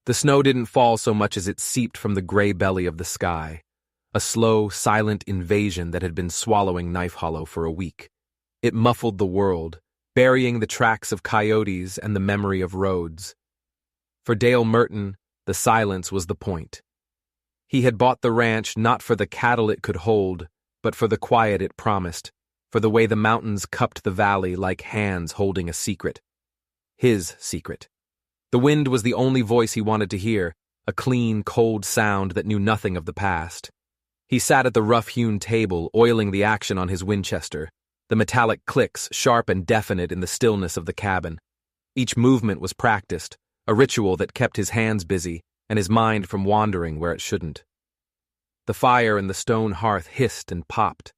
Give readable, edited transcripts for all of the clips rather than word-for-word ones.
The snow didn't fall so much as it seeped from the gray belly of the sky, a slow, silent invasion that had been swallowing Knife Hollow for a week. It muffled the world, burying the tracks of coyotes and the memory of roads. For Dale Merton, the silence was the point. He had bought the ranch not for the cattle it could hold, but for the quiet it promised, for the way the mountains cupped the valley like hands holding a secret. His secret. The wind was the only voice he wanted to hear, a clean, cold sound that knew nothing of the past. He sat at the rough-hewn table, oiling the action on his Winchester, the metallic clicks sharp and definite in the stillness of the cabin. Each movement was practiced, a ritual that kept his hands busy and his mind from wandering where it shouldn't. The fire in the stone hearth hissed and popped,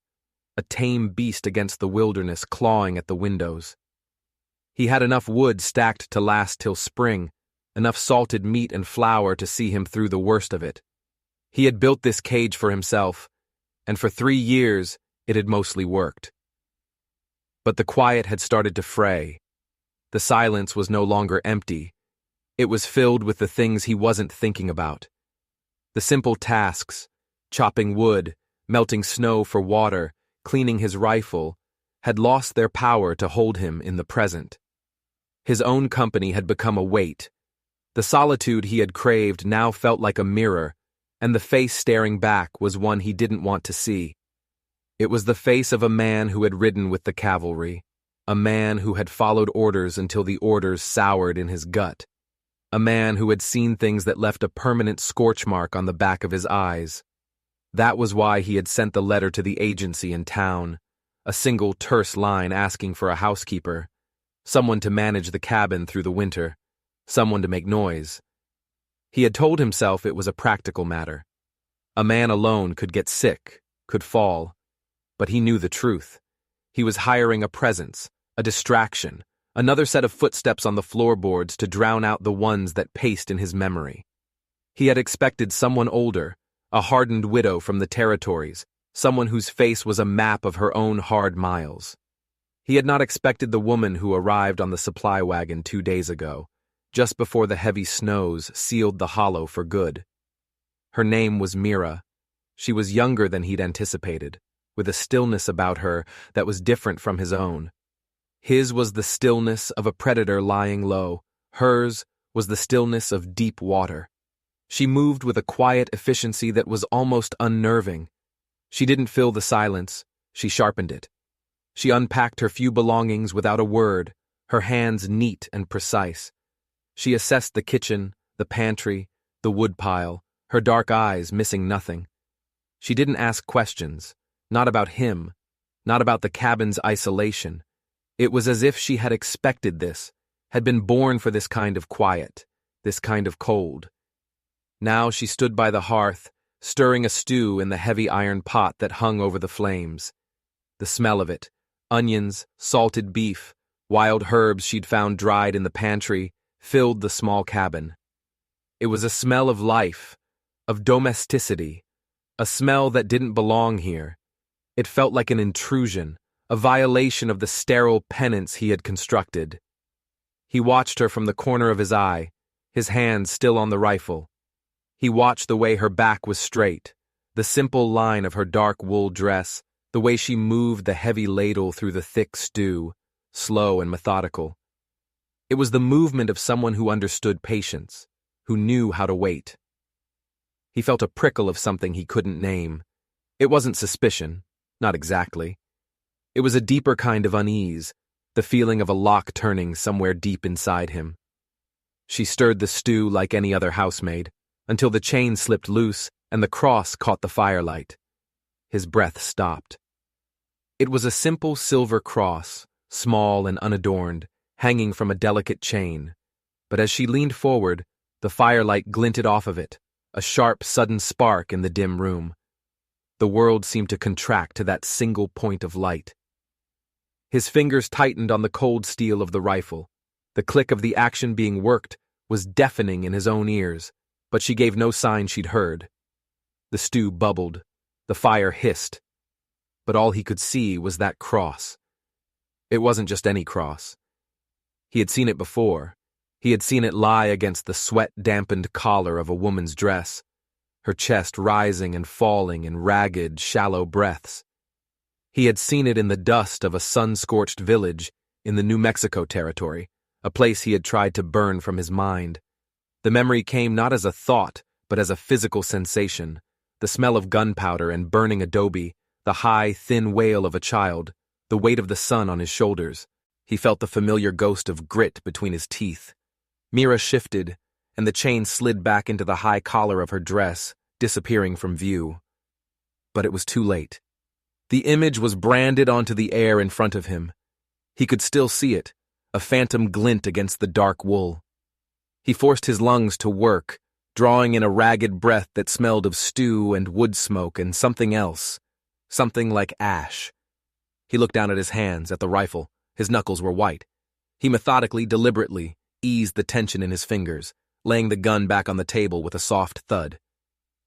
a tame beast against the wilderness clawing at the windows. He had enough wood stacked to last till spring, enough salted meat and flour to see him through the worst of it. He had built this cage for himself, and for 3 years it had mostly worked. But the quiet had started to fray. The silence was no longer empty. It was filled with the things he wasn't thinking about. The simple tasks, chopping wood, melting snow for water, cleaning his rifle, had lost their power to hold him in the present. His own company had become a weight. The solitude he had craved now felt like a mirror, and the face staring back was one he didn't want to see. It was the face of a man who had ridden with the cavalry, a man who had followed orders until the orders soured in his gut, a man who had seen things that left a permanent scorch mark on the back of his eyes. That was why he had sent the letter to the agency in town, a single terse line asking for a housekeeper, someone to manage the cabin through the winter, someone to make noise. He had told himself it was a practical matter. A man alone could get sick, could fall, but he knew the truth. He was hiring a presence, a distraction, another set of footsteps on the floorboards to drown out the ones that paced in his memory. He had expected someone older, a hardened widow from the territories, someone whose face was a map of her own hard miles. He had not expected the woman who arrived on the supply wagon 2 days ago, just before the heavy snows sealed the hollow for good. Her name was Mira. She was younger than he'd anticipated, with a stillness about her that was different from his own. His was the stillness of a predator lying low. Hers was the stillness of deep water. She moved with a quiet efficiency that was almost unnerving. She didn't fill the silence, she sharpened it. She unpacked her few belongings without a word, her hands neat and precise. She assessed the kitchen, the pantry, the woodpile, her dark eyes missing nothing. She didn't ask questions, not about him, not about the cabin's isolation. It was as if she had expected this, had been born for this kind of quiet, this kind of cold. Now she stood by the hearth, stirring a stew in the heavy iron pot that hung over the flames. The smell of it, onions, salted beef, wild herbs she'd found dried in the pantry, filled the small cabin. It was a smell of life, of domesticity, a smell that didn't belong here. It felt like an intrusion, a violation of the sterile penance he had constructed. He watched her from the corner of his eye, his hand still on the rifle. He watched the way her back was straight, the simple line of her dark wool dress, the way she moved the heavy ladle through the thick stew, slow and methodical. It was the movement of someone who understood patience, who knew how to wait. He felt a prickle of something he couldn't name. It wasn't suspicion, not exactly. It was a deeper kind of unease, the feeling of a lock turning somewhere deep inside him. She stirred the stew like any other housemaid, until the chain slipped loose and the cross caught the firelight. His breath stopped. It was a simple silver cross, small and unadorned, hanging from a delicate chain, but as she leaned forward, the firelight glinted off of it, a sharp, sudden spark in the dim room. The world seemed to contract to that single point of light. His fingers tightened on the cold steel of the rifle. The click of the action being worked was deafening in his own ears, but she gave no sign she'd heard. The stew bubbled, the fire hissed, but all he could see was that cross. It wasn't just any cross. He had seen it before. He had seen it lie against the sweat-dampened collar of a woman's dress, her chest rising and falling in ragged, shallow breaths. He had seen it in the dust of a sun-scorched village in the New Mexico territory, a place he had tried to burn from his mind. The memory came not as a thought, but as a physical sensation, the smell of gunpowder and burning adobe, the high, thin wail of a child, the weight of the sun on his shoulders. He felt the familiar ghost of grit between his teeth. Mira shifted, and the chain slid back into the high collar of her dress, disappearing from view. But it was too late. The image was branded onto the air in front of him. He could still see it, a phantom glint against the dark wool. He forced his lungs to work, drawing in a ragged breath that smelled of stew and wood smoke and something else, something like ash. He looked down at his hands, at the rifle. His knuckles were white. He methodically, deliberately, eased the tension in his fingers, laying the gun back on the table with a soft thud.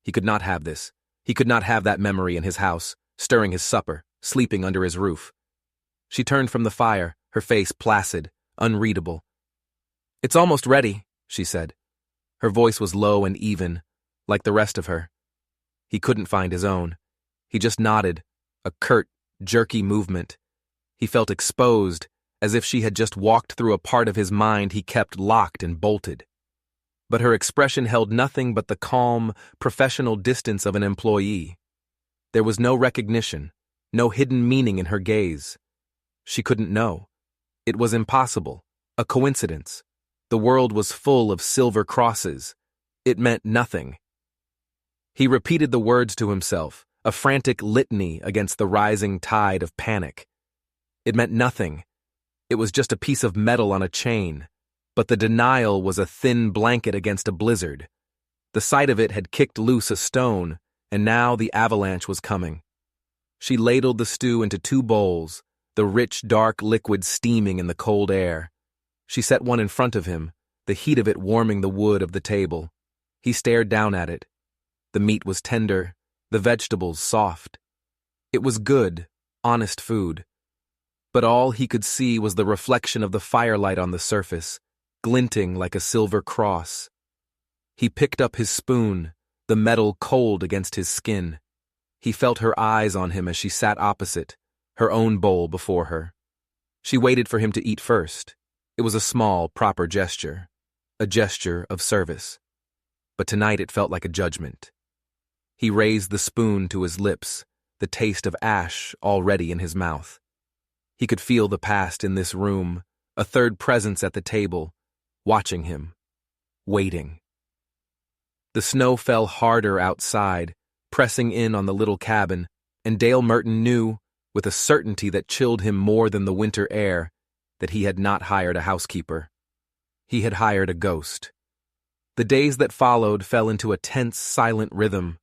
He could not have this. He could not have that memory in his house, stirring his supper, sleeping under his roof. She turned from the fire, her face placid, unreadable. "It's almost ready," she said. Her voice was low and even, like the rest of her. He couldn't find his own. He just nodded, a curt, jerky movement. He felt exposed, as if she had just walked through a part of his mind he kept locked and bolted. But her expression held nothing but the calm, professional distance of an employee. There was no recognition, no hidden meaning in her gaze. She couldn't know. It was impossible, a coincidence. The world was full of silver crosses. It meant nothing. He repeated the words to himself, a frantic litany against the rising tide of panic. It meant nothing. It was just a piece of metal on a chain, but the denial was a thin blanket against a blizzard. The sight of it had kicked loose a stone, and now the avalanche was coming. She ladled the stew into 2 bowls, the rich, dark liquid steaming in the cold air. She set one in front of him, the heat of it warming the wood of the table. He stared down at it. The meat was tender, the vegetables soft. It was good, honest food. But all he could see was the reflection of the firelight on the surface, glinting like a silver cross. He picked up his spoon, the metal cold against his skin. He felt her eyes on him as she sat opposite, her own bowl before her. She waited for him to eat first. It was a small, proper gesture, a gesture of service. But tonight it felt like a judgment. He raised the spoon to his lips, the taste of ash already in his mouth. He could feel the past in this room, a third presence at the table, watching him, waiting. The snow fell harder outside, pressing in on the little cabin, and Dale Merton knew, with a certainty that chilled him more than the winter air, that he had not hired a housekeeper. He had hired a ghost. The days that followed fell into a tense, silent rhythm.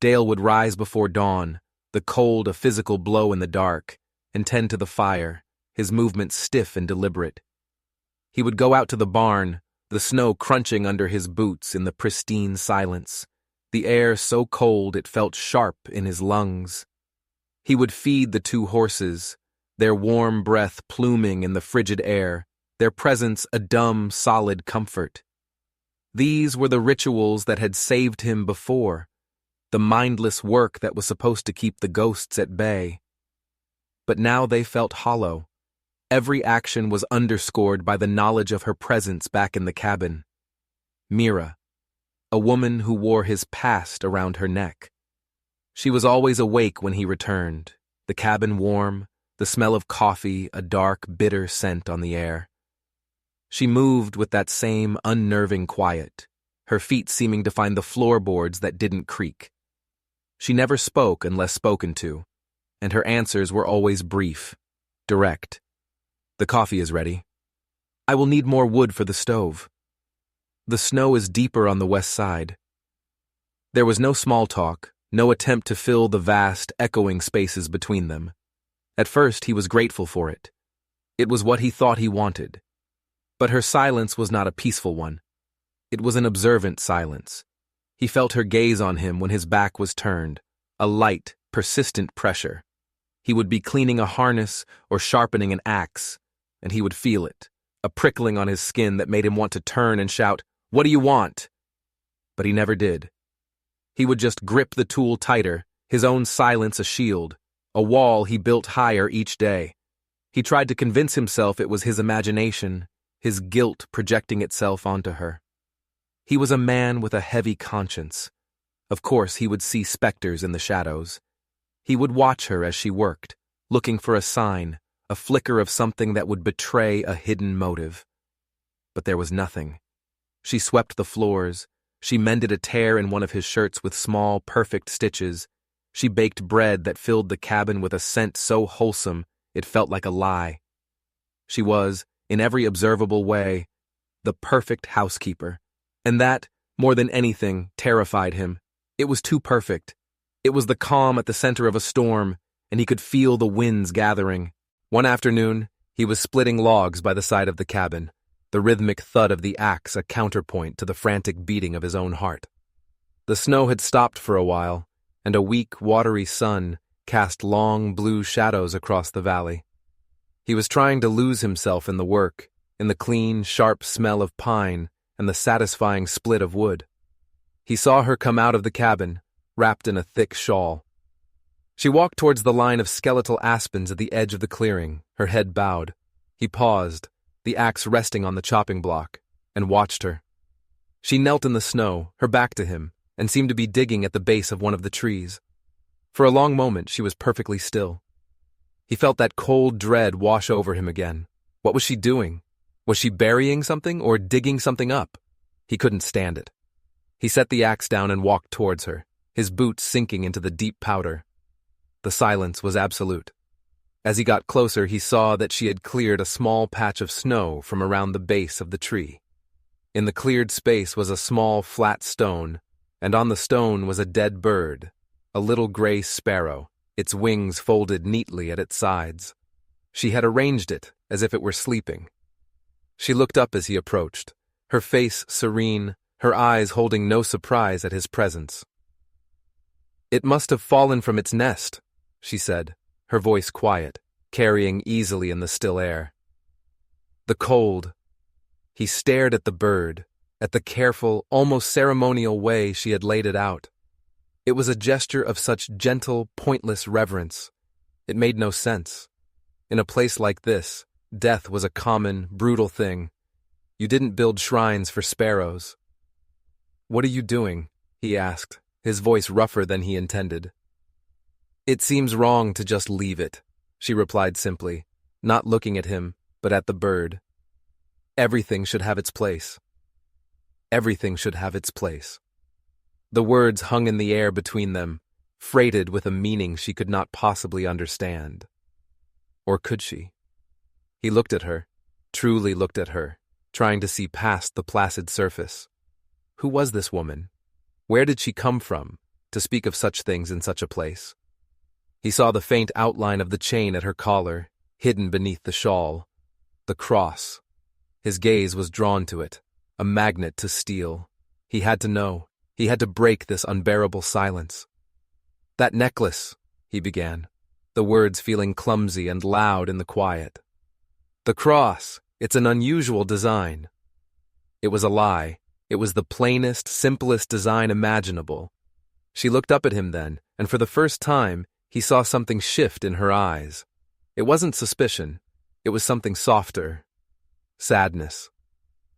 Dale would rise before dawn, the cold a physical blow in the dark, and tend to the fire, his movements stiff and deliberate. He would go out to the barn, the snow crunching under his boots in the pristine silence, the air so cold it felt sharp in his lungs. He would feed the 2 horses, their warm breath pluming in the frigid air, their presence a dumb, solid comfort. These were the rituals that had saved him before, the mindless work that was supposed to keep the ghosts at bay. But now they felt hollow. Every action was underscored by the knowledge of her presence back in the cabin. Mira, a woman who wore his past around her neck. She was always awake when he returned, the cabin warm, the smell of coffee, a dark, bitter scent on the air. She moved with that same unnerving quiet, her feet seeming to find the floorboards that didn't creak. She never spoke unless spoken to, and her answers were always brief, direct. "The coffee is ready. I will need more wood for the stove. The snow is deeper on the west side." There was no small talk, no attempt to fill the vast, echoing spaces between them. At first, he was grateful for it. It was what he thought he wanted. But her silence was not a peaceful one. It was an observant silence. He felt her gaze on him when his back was turned, a light, persistent pressure. He would be cleaning a harness or sharpening an axe, and he would feel it, a prickling on his skin that made him want to turn and shout, "What do you want?" But he never did. He would just grip the tool tighter, his own silence a shield, a wall he built higher each day. He tried to convince himself it was his imagination, his guilt projecting itself onto her. He was a man with a heavy conscience. Of course, he would see specters in the shadows. He would watch her as she worked, looking for a sign, a flicker of something that would betray a hidden motive. But there was nothing. She swept the floors. She mended a tear in one of his shirts with small, perfect stitches. She baked bread that filled the cabin with a scent so wholesome it felt like a lie. She was, in every observable way, the perfect housekeeper. And that, more than anything, terrified him. It was too perfect. It was the calm at the center of a storm, and he could feel the winds gathering. One afternoon, he was splitting logs by the side of the cabin, the rhythmic thud of the axe a counterpoint to the frantic beating of his own heart. The snow had stopped for a while, and a weak, watery sun cast long blue shadows across the valley. He was trying to lose himself in the work, in the clean, sharp smell of pine and the satisfying split of wood. He saw her come out of the cabin, wrapped in a thick shawl. She walked towards the line of skeletal aspens at the edge of the clearing, her head bowed. He paused, the axe resting on the chopping block, and watched her. She knelt in the snow, her back to him, and seemed to be digging at the base of one of the trees. For a long moment she was perfectly still. He felt that cold dread wash over him again. What was she doing? Was she burying something or digging something up? He couldn't stand it. He set the axe down and walked towards her, his boots sinking into the deep powder. The silence was absolute. As he got closer, he saw that she had cleared a small patch of snow from around the base of the tree. In the cleared space was a small, flat stone, and on the stone was a dead bird, a little gray sparrow, its wings folded neatly at its sides. She had arranged it as if it were sleeping. She looked up as he approached, her face serene, her eyes holding no surprise at his presence. "It must have fallen from its nest," she said, her voice quiet, carrying easily in the still air. The cold. He stared at the bird, at the careful, almost ceremonial way she had laid it out. It was a gesture of such gentle, pointless reverence. It made no sense. In a place like this, death was a common, brutal thing. You didn't build shrines for sparrows. "What are you doing?" he asked, his voice rougher than he intended. "It seems wrong to just leave it," she replied simply, not looking at him, but at the bird. "Everything should have its place. Everything should have its place." The words hung in the air between them, freighted with a meaning she could not possibly understand. Or could she? He looked at her, truly looked at her, trying to see past the placid surface. Who was this woman? Where did she come from, to speak of such things in such a place? He saw the faint outline of the chain at her collar, hidden beneath the shawl. The cross. His gaze was drawn to it, a magnet to steel. He had to know. He had to break this unbearable silence. "That necklace," he began, the words feeling clumsy and loud in the quiet. "The cross, it's an unusual design." It was a lie. It was the plainest, simplest design imaginable. She looked up at him then, and for the first time, he saw something shift in her eyes. It wasn't suspicion. It was something softer. Sadness.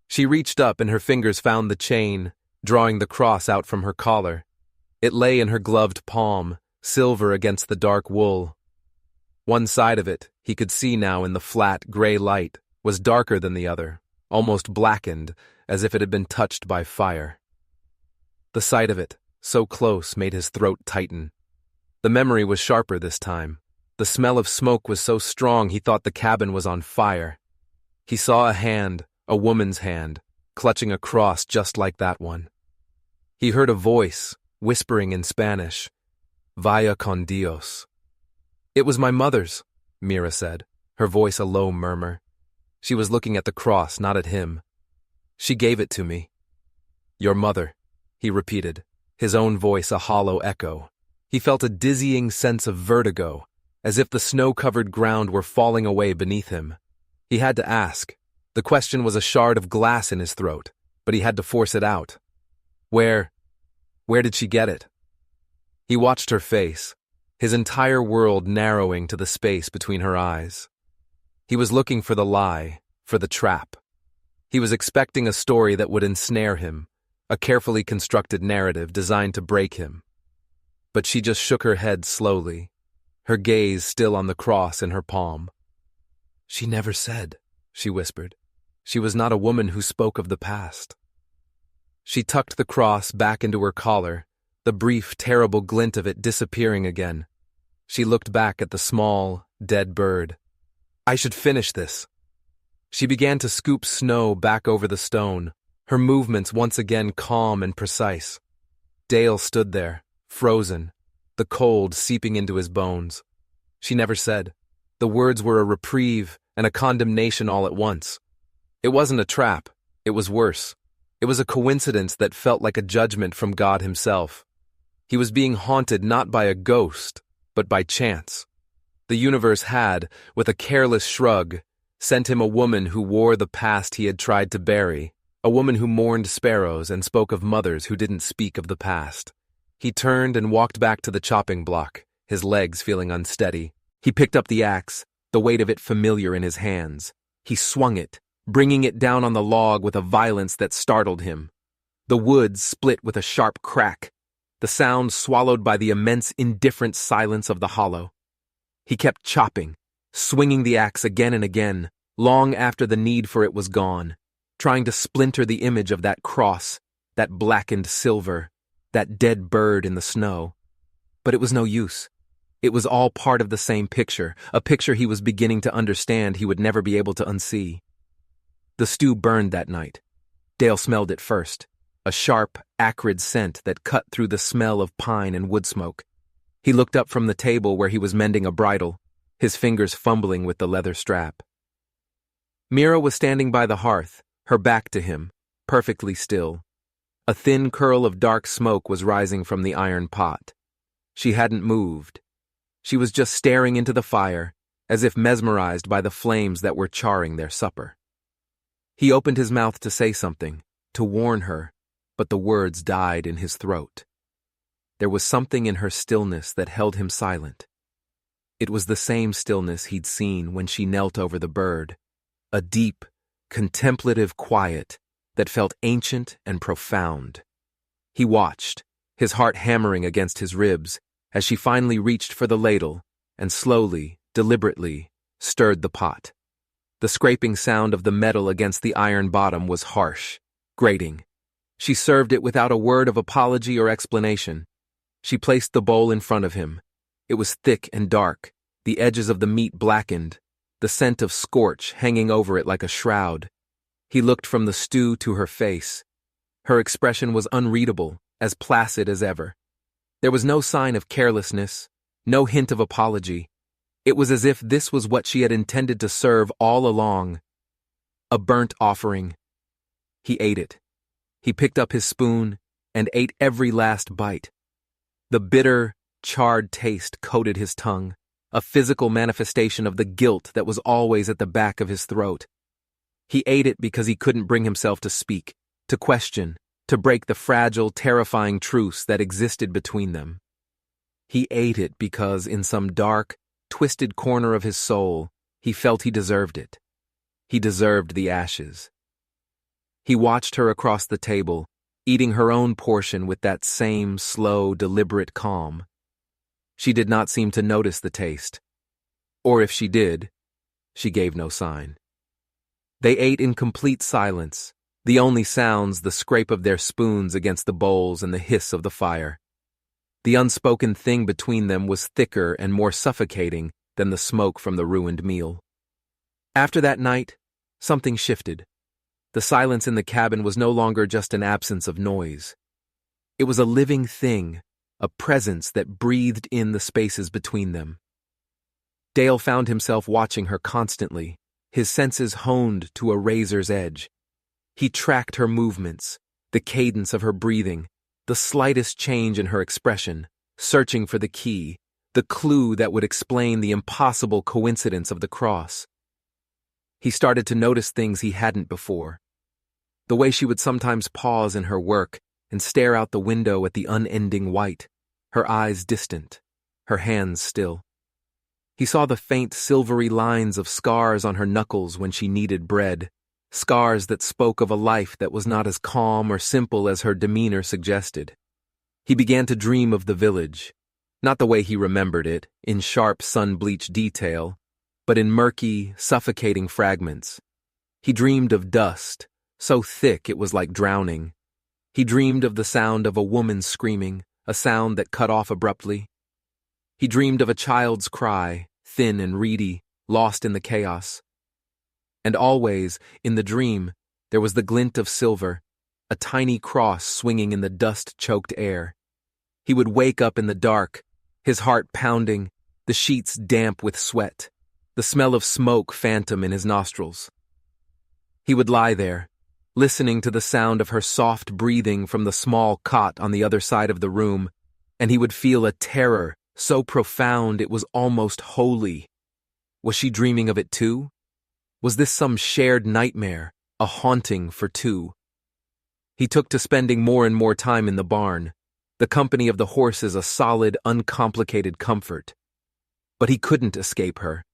She reached up and her fingers found the chain, drawing the cross out from her collar. It lay in her gloved palm, silver against the dark wool. One side of it, he could see now in the flat, gray light, was darker than the other, almost blackened, as if it had been touched by fire. The sight of it, so close, made his throat tighten. The memory was sharper this time. The smell of smoke was so strong he thought the cabin was on fire. He saw a hand, a woman's hand, clutching a cross just like that one. He heard a voice, whispering in Spanish, "Vaya con Dios." "It was my mother's," Mira said, her voice a low murmur. She was looking at the cross, not at him. "She gave it to me." "Your mother," he repeated, his own voice a hollow echo. He felt a dizzying sense of vertigo, as if the snow-covered ground were falling away beneath him. He had to ask, The question was a shard of glass in his throat, but he had to force it out. Where did she get it? He watched her face, his entire world narrowing to the space between her eyes. He was looking for the lie, for the trap. He was expecting a story that would ensnare him, a carefully constructed narrative designed to break him. But she just shook her head slowly, her gaze still on the cross in her palm. "She never said," she whispered. "She was not a woman who spoke of the past." She tucked the cross back into her collar, the brief, terrible glint of it disappearing again. She looked back at the small, dead bird. "I should finish this." She began to scoop snow back over the stone, her movements once again calm and precise. Dale stood there, frozen, the cold seeping into his bones. She never said. The words were a reprieve and a condemnation all at once. It wasn't a trap, it was worse. It was a coincidence that felt like a judgment from God himself. He was being haunted not by a ghost, but by chance. The universe had, with a careless shrug, sent him a woman who wore the past he had tried to bury, a woman who mourned sparrows and spoke of mothers who didn't speak of the past. He turned and walked back to the chopping block, his legs feeling unsteady. He picked up the axe, the weight of it familiar in his hands. He swung it, bringing it down on the log with a violence that startled him. The wood split with a sharp crack, the sound swallowed by the immense indifferent silence of the hollow. He kept chopping, swinging the axe again and again, long after the need for it was gone, trying to splinter the image of that cross, that blackened silver, that dead bird in the snow. But it was no use. It was all part of the same picture, a picture he was beginning to understand he would never be able to unsee. The stew burned that night. Dale smelled it first, a sharp, acrid scent that cut through the smell of pine and wood smoke. He looked up from the table where he was mending a bridle, his fingers fumbling with the leather strap. Mira was standing by the hearth, her back to him, perfectly still. A thin curl of dark smoke was rising from the iron pot. She hadn't moved. She was just staring into the fire, as if mesmerized by the flames that were charring their supper. He opened his mouth to say something, to warn her, but the words died in his throat. There was something in her stillness that held him silent. It was the same stillness he'd seen when she knelt over the bird, a deep, contemplative quiet that felt ancient and profound. He watched, his heart hammering against his ribs, as she finally reached for the ladle and slowly, deliberately, stirred the pot. The scraping sound of the metal against the iron bottom was harsh, grating. She served it without a word of apology or explanation. She placed the bowl in front of him. It was thick and dark, the edges of the meat blackened, the scent of scorch hanging over it like a shroud. He looked from the stew to her face. Her expression was unreadable, as placid as ever. There was no sign of carelessness, no hint of apology. It was as if this was what she had intended to serve all along. A burnt offering. He ate it. He picked up his spoon and ate every last bite. The bitter, charred taste coated his tongue, a physical manifestation of the guilt that was always at the back of his throat. He ate it because he couldn't bring himself to speak, to question, to break the fragile, terrifying truce that existed between them. He ate it because, in some dark, twisted corner of his soul, he felt he deserved it. He deserved the ashes. He watched her across the table, eating her own portion with that same slow, deliberate calm. She did not seem to notice the taste. Or if she did, she gave no sign. They ate in complete silence, the only sounds the scrape of their spoons against the bowls and the hiss of the fire. The unspoken thing between them was thicker and more suffocating than the smoke from the ruined meal. After that night, something shifted. The silence in the cabin was no longer just an absence of noise. It was a living thing, a presence that breathed in the spaces between them. Dale found himself watching her constantly, his senses honed to a razor's edge. He tracked her movements, the cadence of her breathing, the slightest change in her expression, searching for the key, the clue that would explain the impossible coincidence of the cross. He started to notice things he hadn't before. The way she would sometimes pause in her work and stare out the window at the unending white, her eyes distant, her hands still. He saw the faint silvery lines of scars on her knuckles when she kneaded bread, scars that spoke of a life that was not as calm or simple as her demeanor suggested. He began to dream of the village, not the way he remembered it, in sharp sun-bleached detail, but in murky, suffocating fragments. He dreamed of dust, so thick it was like drowning. He dreamed of the sound of a woman screaming, a sound that cut off abruptly. He dreamed of a child's cry, thin and reedy, lost in the chaos. And always, in the dream, there was the glint of silver, a tiny cross swinging in the dust-choked air. He would wake up in the dark, his heart pounding, the sheets damp with sweat, the smell of smoke phantom in his nostrils. He would lie there, listening to the sound of her soft breathing from the small cot on the other side of the room, and he would feel a terror so profound it was almost holy. Was she dreaming of it too? Was this some shared nightmare, a haunting for two? He took to spending more and more time in the barn, the company of the horses a solid, uncomplicated comfort. But he couldn't escape her.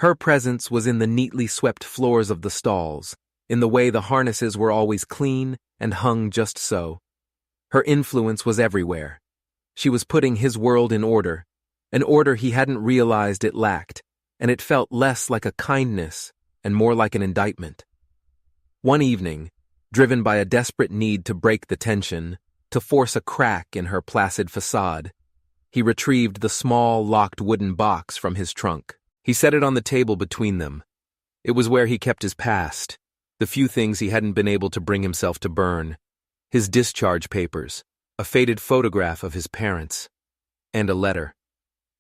Her presence was in the neatly swept floors of the stalls, in the way the harnesses were always clean and hung just so. Her influence was everywhere. She was putting his world in order, an order he hadn't realized it lacked, and it felt less like a kindness and more like an indictment. One evening, driven by a desperate need to break the tension, to force a crack in her placid facade, he retrieved the small, locked wooden box from his trunk. He set it on the table between them. It was where he kept his past, the few things he hadn't been able to bring himself to burn, his discharge papers, a faded photograph of his parents, and a letter.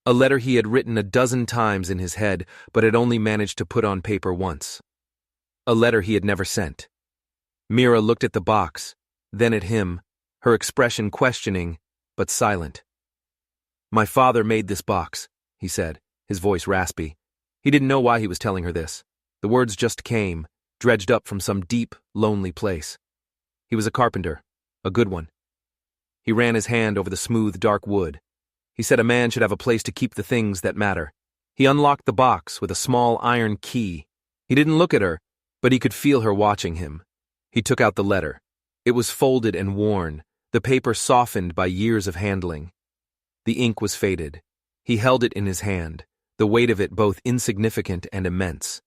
A letter he had written a dozen times in his head, but had only managed to put on paper once. A letter he had never sent. Mira looked at the box, then at him, her expression questioning, but silent. "My father made this box," he said, his voice raspy. He didn't know why he was telling her this. The words just came, dredged up from some deep, lonely place. He was a carpenter, a good one. He ran his hand over the smooth, dark wood. He said a man should have a place to keep the things that matter. He unlocked the box with a small iron key. He didn't look at her, but he could feel her watching him. He took out the letter. It was folded and worn, the paper softened by years of handling. The ink was faded. He held it in his hand, the weight of it both insignificant and immense.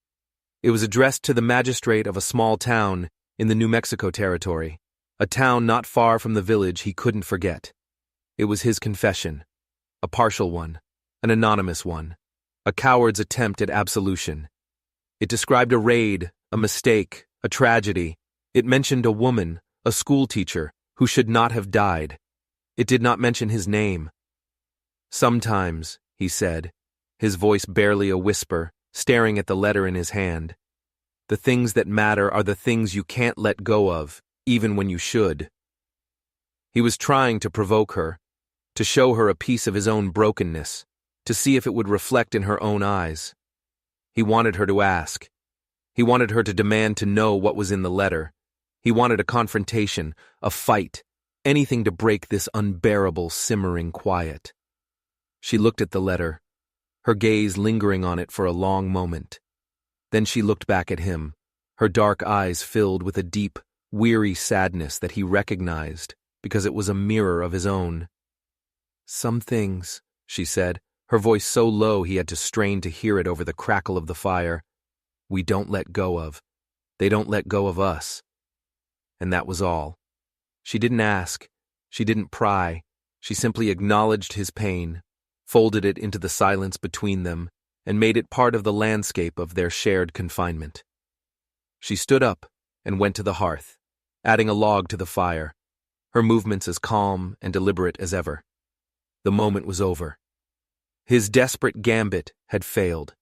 It was addressed to the magistrate of a small town in the New Mexico territory, a town not far from the village he couldn't forget. It was his confession, a partial one, an anonymous one, a coward's attempt at absolution. It described a raid, a mistake, a tragedy. It mentioned a woman, a schoolteacher, who should not have died. It did not mention his name. "Sometimes," he said, his voice barely a whisper, staring at the letter in his hand, "the things that matter are the things you can't let go of, even when you should." He was trying to provoke her, to show her a piece of his own brokenness, to see if it would reflect in her own eyes. He wanted her to ask. He wanted her to demand to know what was in the letter. He wanted a confrontation, a fight, anything to break this unbearable, simmering quiet. She looked at the letter, her gaze lingering on it for a long moment. Then she looked back at him, her dark eyes filled with a deep, weary sadness that he recognized because it was a mirror of his own. "Some things," she said, her voice so low he had to strain to hear it over the crackle of the fire, "we don't let go of. They don't let go of us." And that was all. She didn't ask. She didn't pry. She simply acknowledged his pain, folded it into the silence between them, and made it part of the landscape of their shared confinement. She stood up and went to the hearth, adding a log to the fire, her movements as calm and deliberate as ever. The moment was over. His desperate gambit had failed.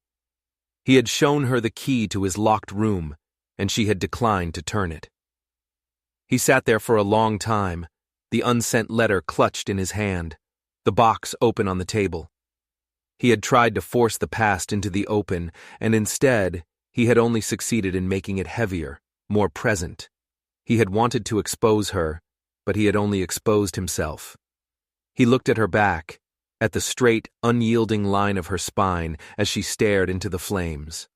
He had shown her the key to his locked room, and she had declined to turn it. He sat there for a long time, the unsent letter clutched in his hand, the box open on the table. He had tried to force the past into the open, and instead, He had only succeeded in making it heavier, more present. He had wanted to expose her, but he had only exposed himself. He looked at her back, at the straight, unyielding line of her spine as she stared into the flames.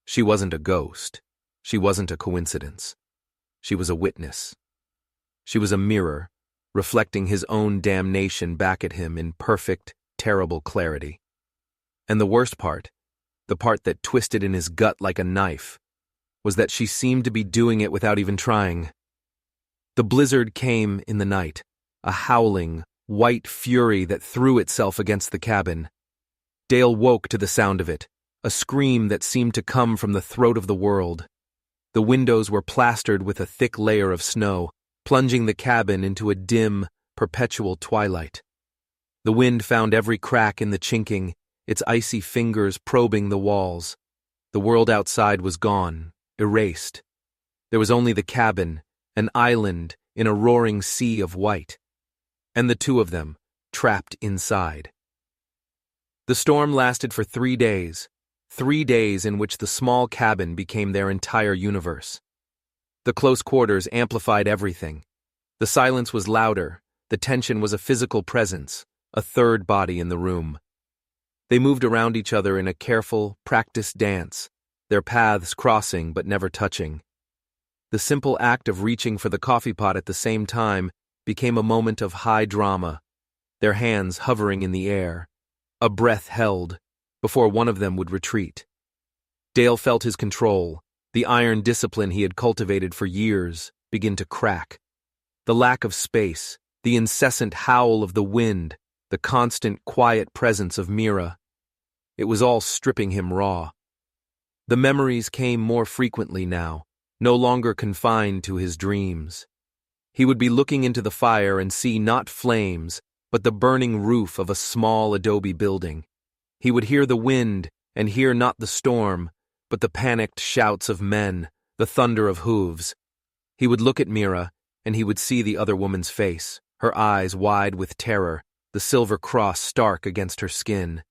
She wasn't a ghost. She wasn't a coincidence. She was a witness. She was a mirror, reflecting his own damnation back at him in perfect, terrible clarity. And the worst part, the part that twisted in his gut like a knife, was that she seemed to be doing it without even trying. The blizzard came in the night, a howling, white fury that threw itself against the cabin. Dale woke to the sound of it, a scream that seemed to come from the throat of the world. The windows were plastered with a thick layer of snow, plunging the cabin into a dim, perpetual twilight. The wind found every crack in the chinking, its icy fingers probing the walls. The world outside was gone, erased. There was only the cabin, an island in a roaring sea of white. And the two of them, trapped inside. The storm lasted for 3 days, 3 days in which the small cabin became their entire universe. The close quarters amplified everything. The silence was louder, the tension was a physical presence, a third body in the room. They moved around each other in a careful, practiced dance, their paths crossing but never touching. The simple act of reaching for the coffee pot at the same time became a moment of high drama, their hands hovering in the air, a breath held, before one of them would retreat. Dale felt his control, the iron discipline he had cultivated for years, begin to crack. The lack of space, the incessant howl of the wind, the constant quiet presence of Mira. It was all stripping him raw. The memories came more frequently now, no longer confined to his dreams. He would be looking into the fire and see not flames, but the burning roof of a small adobe building. He would hear the wind and hear not the storm, but the panicked shouts of men, the thunder of hooves. He would look at Mira, and he would see the other woman's face, her eyes wide with terror, the silver cross stark against her skin.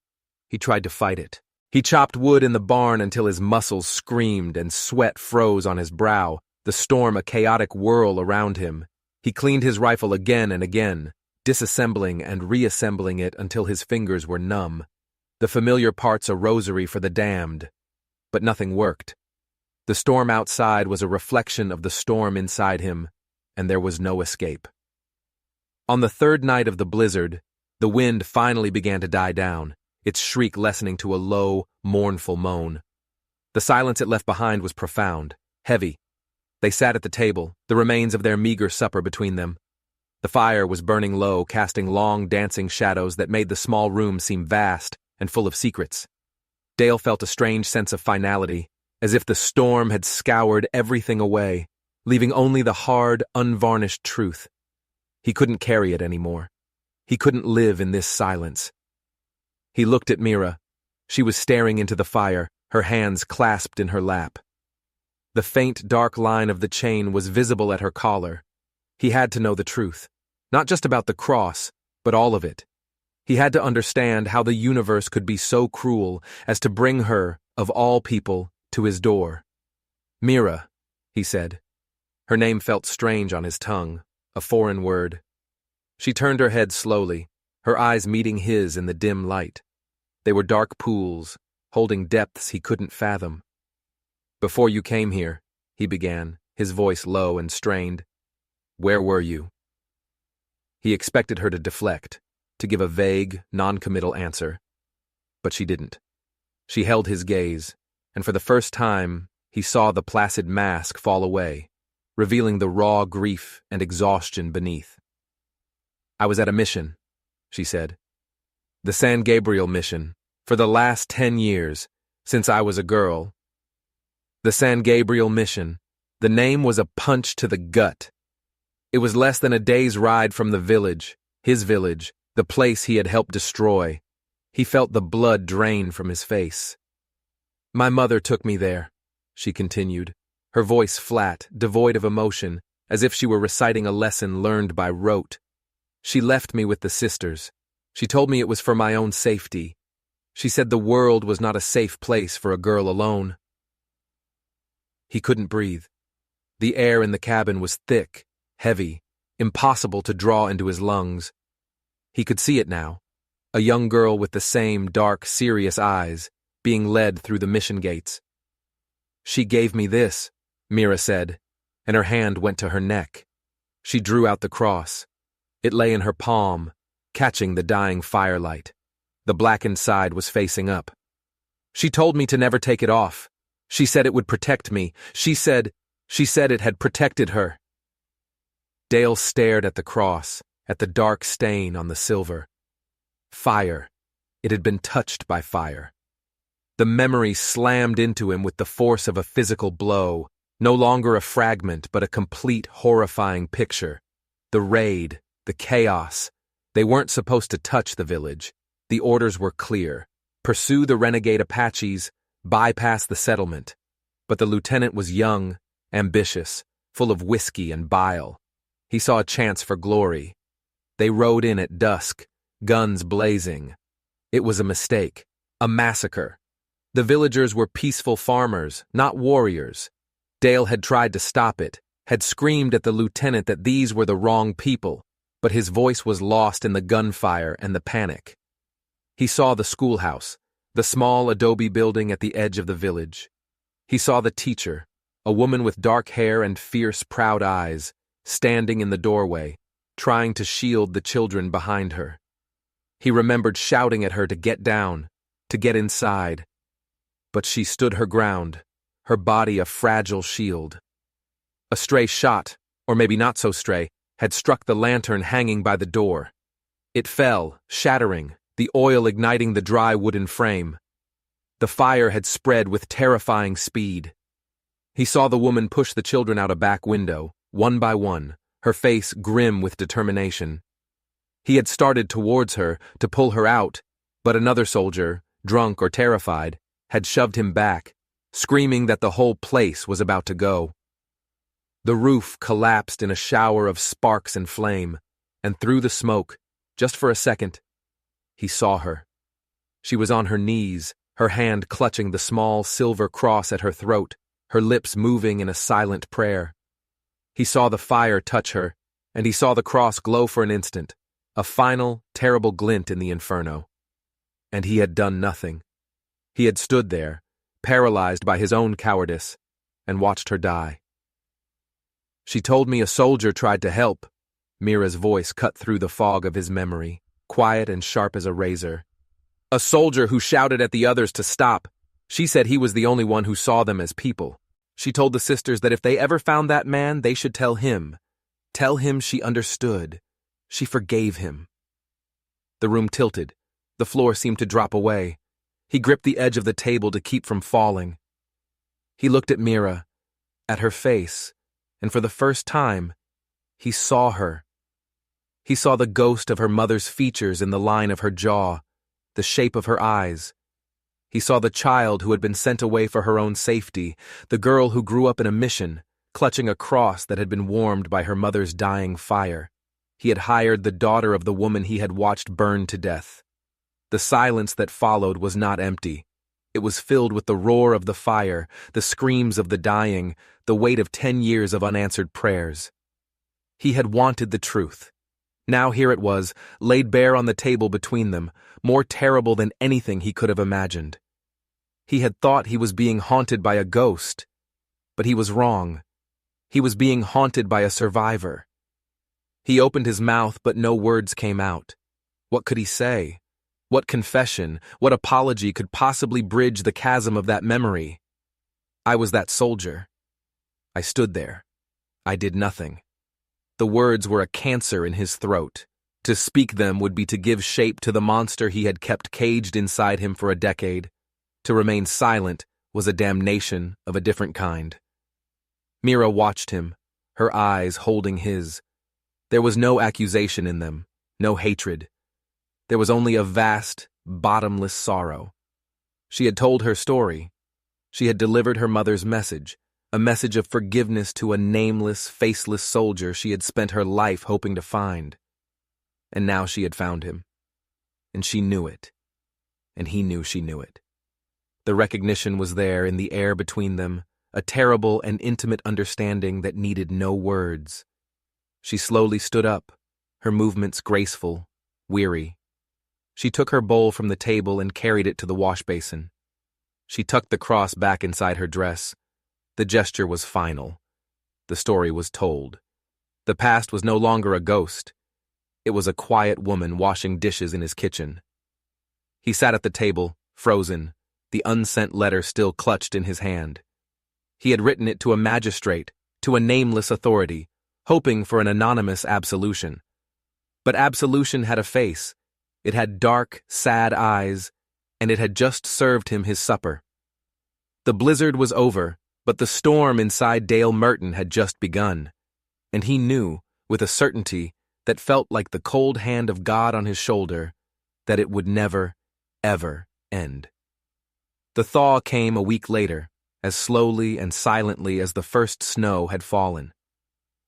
He tried to fight it. He chopped wood in the barn until his muscles screamed and sweat froze on his brow, the storm a chaotic whirl around him. He cleaned his rifle again and again, disassembling and reassembling it until his fingers were numb. The familiar parts a rosary for the damned. But nothing worked. The storm outside was a reflection of the storm inside him, and there was no escape. On the third night of the blizzard, the wind finally began to die down, its shriek lessening to a low, mournful moan. The silence it left behind was profound, heavy. They sat at the table, the remains of their meager supper between them. The fire was burning low, casting long, dancing shadows that made the small room seem vast and full of secrets. Dale felt a strange sense of finality, as if the storm had scoured everything away, leaving only the hard, unvarnished truth. He couldn't carry it anymore. He couldn't live in this silence. He looked at Mira. She was staring into the fire, her hands clasped in her lap. The faint, dark line of the chain was visible at her collar. He had to know the truth, not just about the cross, but all of it. He had to understand how the universe could be so cruel as to bring her, of all people, to his door. Mira, he said. Her name felt strange on his tongue, a foreign word. She turned her head slowly, her eyes meeting his in the dim light. They were dark pools, holding depths he couldn't fathom. Before you came here, he began, his voice low and strained. Where were you? He expected her to deflect, to give a vague, non-committal answer. But she didn't. She held his gaze, and for the first time, he saw the placid mask fall away, revealing the raw grief and exhaustion beneath. I was at a mission, she said. The San Gabriel mission, for the last 10 years, since I was a girl. The San Gabriel mission. The name was a punch to the gut. It was less than a day's ride from the village, his village, the place he had helped destroy. He felt the blood drain from his face. My mother took me there, she continued, her voice flat, devoid of emotion, as if she were reciting a lesson learned by rote. She left me with the sisters. She told me it was for my own safety. She said the world was not a safe place for a girl alone. He couldn't breathe. The air in the cabin was thick, heavy, impossible to draw into his lungs. He could see it now. A young girl with the same dark, serious eyes, being led through the mission gates. "She gave me this," Mira said, and her hand went to her neck. She drew out the cross. It lay in her palm, catching the dying firelight. The blackened side was facing up. "She told me to never take it off. She said it would protect me. She said it had protected her." Dale stared at the cross, at the dark stain on the silver. Fire. It had been touched by fire. The memory slammed into him with the force of a physical blow, no longer a fragment but a complete, horrifying picture. The raid, the chaos. They weren't supposed to touch the village. The orders were clear. Pursue the renegade Apaches, bypass the settlement. But the lieutenant was young, ambitious, full of whiskey and bile. He saw a chance for glory. They rode in at dusk, guns blazing. It was a mistake, a massacre. The villagers were peaceful farmers, not warriors. Dale had tried to stop it, had screamed at the lieutenant that these were the wrong people, but his voice was lost in the gunfire and the panic. He saw the schoolhouse, the small adobe building at the edge of the village. He saw the teacher, a woman with dark hair and fierce, proud eyes, standing in the doorway, trying to shield the children behind her. He remembered shouting at her to get down, to get inside. But she stood her ground, her body a fragile shield. A stray shot, or maybe not so stray, had struck the lantern hanging by the door. It fell, shattering, the oil igniting the dry wooden frame. The fire had spread with terrifying speed. He saw the woman push the children out a back window, one by one, her face grim with determination. He had started towards her, to pull her out, but another soldier, drunk or terrified, had shoved him back, screaming that the whole place was about to go. The roof collapsed in a shower of sparks and flame, and through the smoke, just for a second, he saw her. She was on her knees, her hand clutching the small silver cross at her throat, her lips moving in a silent prayer. He saw the fire touch her, and he saw the cross glow for an instant, a final, terrible glint in the inferno. And he had done nothing. He had stood there, paralyzed by his own cowardice, and watched her die. "She told me a soldier tried to help." Mira's voice cut through the fog of his memory, quiet and sharp as a razor. "A soldier who shouted at the others to stop. She said he was the only one who saw them as people. She told the sisters that if they ever found that man, they should tell him. Tell him she understood. She forgave him." The room tilted. The floor seemed to drop away. He gripped the edge of the table to keep from falling. He looked at Mira, at her face, and for the first time, he saw her. He saw the ghost of her mother's features in the line of her jaw, the shape of her eyes. He saw the child who had been sent away for her own safety, the girl who grew up in a mission, clutching a cross that had been warmed by her mother's dying fire. He had hired the daughter of the woman he had watched burn to death. The silence that followed was not empty. It was filled with the roar of the fire, the screams of the dying, the weight of 10 years of unanswered prayers. He had wanted the truth. Now here it was, laid bare on the table between them, more terrible than anything he could have imagined. He had thought he was being haunted by a ghost, but he was wrong. He was being haunted by a survivor. He opened his mouth, but no words came out. What could he say? What confession, what apology could possibly bridge the chasm of that memory? I was that soldier. I stood there. I did nothing. The words were a cancer in his throat. To speak them would be to give shape to the monster he had kept caged inside him for a decade. To remain silent was a damnation of a different kind. Mira watched him, her eyes holding his. There was no accusation in them, no hatred. There was only a vast, bottomless sorrow. She had told her story. She had delivered her mother's message, a message of forgiveness to a nameless, faceless soldier she had spent her life hoping to find. And now she had found him. And she knew it. And he knew she knew it. The recognition was there in the air between them, a terrible and intimate understanding that needed no words. She slowly stood up, her movements graceful, weary. She took her bowl from the table and carried it to the wash basin. She tucked the cross back inside her dress. The gesture was final. The story was told. The past was no longer a ghost. It was a quiet woman washing dishes in his kitchen. He sat at the table, frozen, the unsent letter still clutched in his hand. He had written it to a magistrate, to a nameless authority, hoping for an anonymous absolution. But absolution had a face. It had dark, sad eyes, and it had just served him his supper. The blizzard was over, but the storm inside Dale Merton had just begun, and he knew, with a certainty that felt like the cold hand of God on his shoulder, that it would never, ever end. The thaw came a week later, as slowly and silently as the first snow had fallen.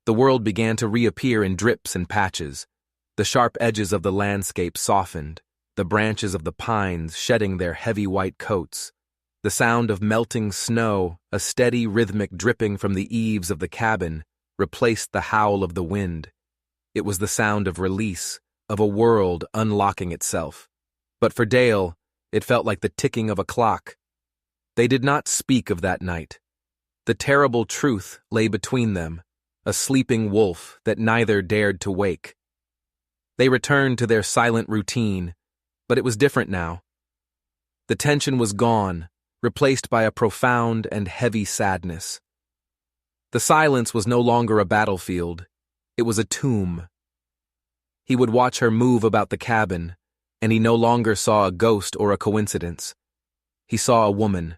The world began to reappear in drips and patches. The sharp edges of the landscape softened, the branches of the pines shedding their heavy white coats. The sound of melting snow, a steady rhythmic dripping from the eaves of the cabin, replaced the howl of the wind. It was the sound of release, of a world unlocking itself. But for Dale, it felt like the ticking of a clock. They did not speak of that night. The terrible truth lay between them, a sleeping wolf that neither dared to wake. They returned to their silent routine, but it was different now. The tension was gone, replaced by a profound and heavy sadness. The silence was no longer a battlefield, it was a tomb. He would watch her move about the cabin, and he no longer saw a ghost or a coincidence. He saw a woman.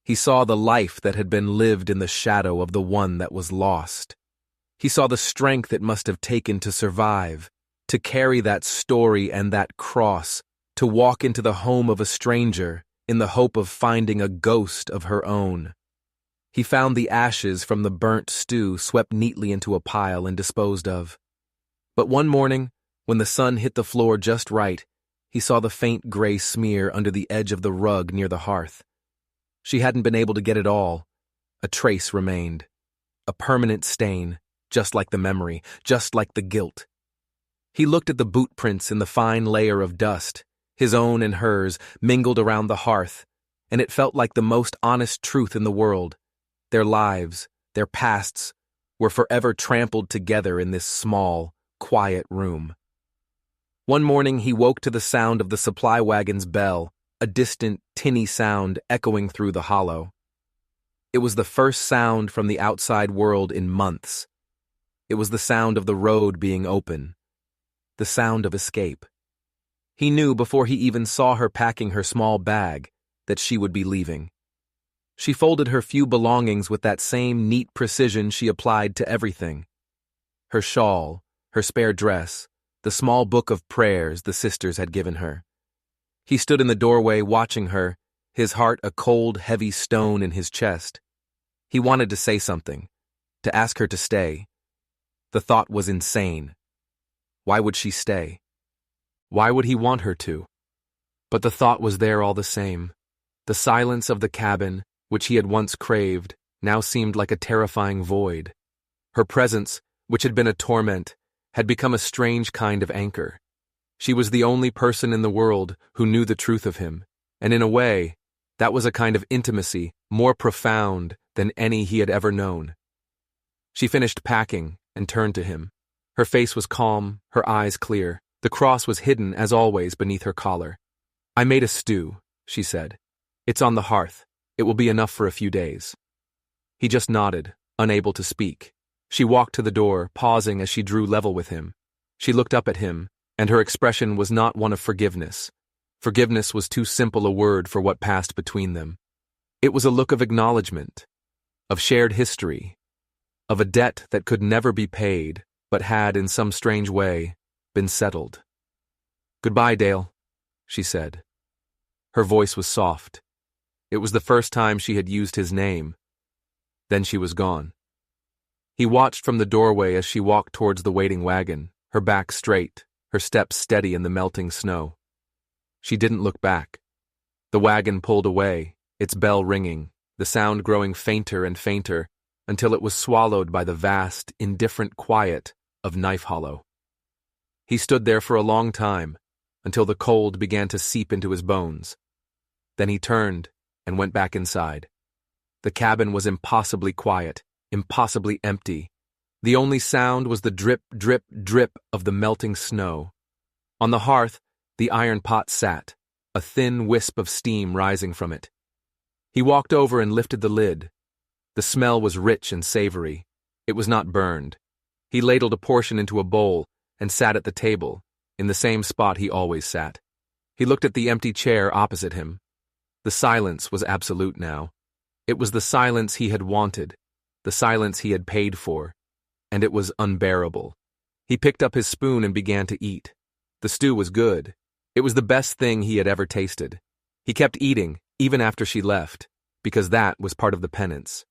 He saw the life that had been lived in the shadow of the one that was lost. He saw the strength it must have taken to survive, to carry that story and that cross, to walk into the home of a stranger in the hope of finding a ghost of her own. He found the ashes from the burnt stew swept neatly into a pile and disposed of. But one morning, when the sun hit the floor just right, he saw the faint gray smear under the edge of the rug near the hearth. She hadn't been able to get it all. A trace remained. A permanent stain, just like the memory, just like the guilt. He looked at the boot prints in the fine layer of dust, his own and hers, mingled around the hearth, and it felt like the most honest truth in the world. Their lives, their pasts, were forever trampled together in this small, quiet room. One morning he woke to the sound of the supply wagon's bell, a distant, tinny sound echoing through the hollow. It was the first sound from the outside world in months. It was the sound of the road being open, the sound of escape. He knew before he even saw her packing her small bag that she would be leaving. She folded her few belongings with that same neat precision she applied to everything. Her shawl, her spare dress, the small book of prayers the sisters had given her. He stood in the doorway watching her, his heart a cold, heavy stone in his chest. He wanted to say something, to ask her to stay. The thought was insane. Why would she stay? Why would he want her to? But the thought was there all the same. The silence of the cabin, which he had once craved, now seemed like a terrifying void. Her presence, which had been a torment, had become a strange kind of anchor. She was the only person in the world who knew the truth of him, and in a way, that was a kind of intimacy more profound than any he had ever known. She finished packing and turned to him. Her face was calm, her eyes clear. The cross was hidden, as always, beneath her collar. "I made a stew," she said. "It's on the hearth. It will be enough for a few days." He just nodded, unable to speak. She walked to the door, pausing as she drew level with him. She looked up at him, and her expression was not one of forgiveness. Forgiveness was too simple a word for what passed between them. It was a look of acknowledgement, of shared history, of a debt that could never be paid, but had, in some strange way, been settled. "Goodbye, Dale," she said. Her voice was soft. It was the first time she had used his name. Then she was gone. He watched from the doorway as she walked towards the waiting wagon, her back straight, her steps steady in the melting snow. She didn't look back. The wagon pulled away, its bell ringing, the sound growing fainter and fainter until it was swallowed by the vast, indifferent quiet of Knife Hollow. He stood there for a long time, until the cold began to seep into his bones. Then he turned and went back inside. The cabin was impossibly quiet, impossibly empty. The only sound was the drip, drip, drip of the melting snow. On the hearth, the iron pot sat, a thin wisp of steam rising from it. He walked over and lifted the lid. The smell was rich and savory. It was not burned. He ladled a portion into a bowl and sat at the table, in the same spot he always sat. He looked at the empty chair opposite him. The silence was absolute now. It was the silence he had wanted, the silence he had paid for, and it was unbearable. He picked up his spoon and began to eat. The stew was good. It was the best thing he had ever tasted. He kept eating, even after she left, because that was part of the penance.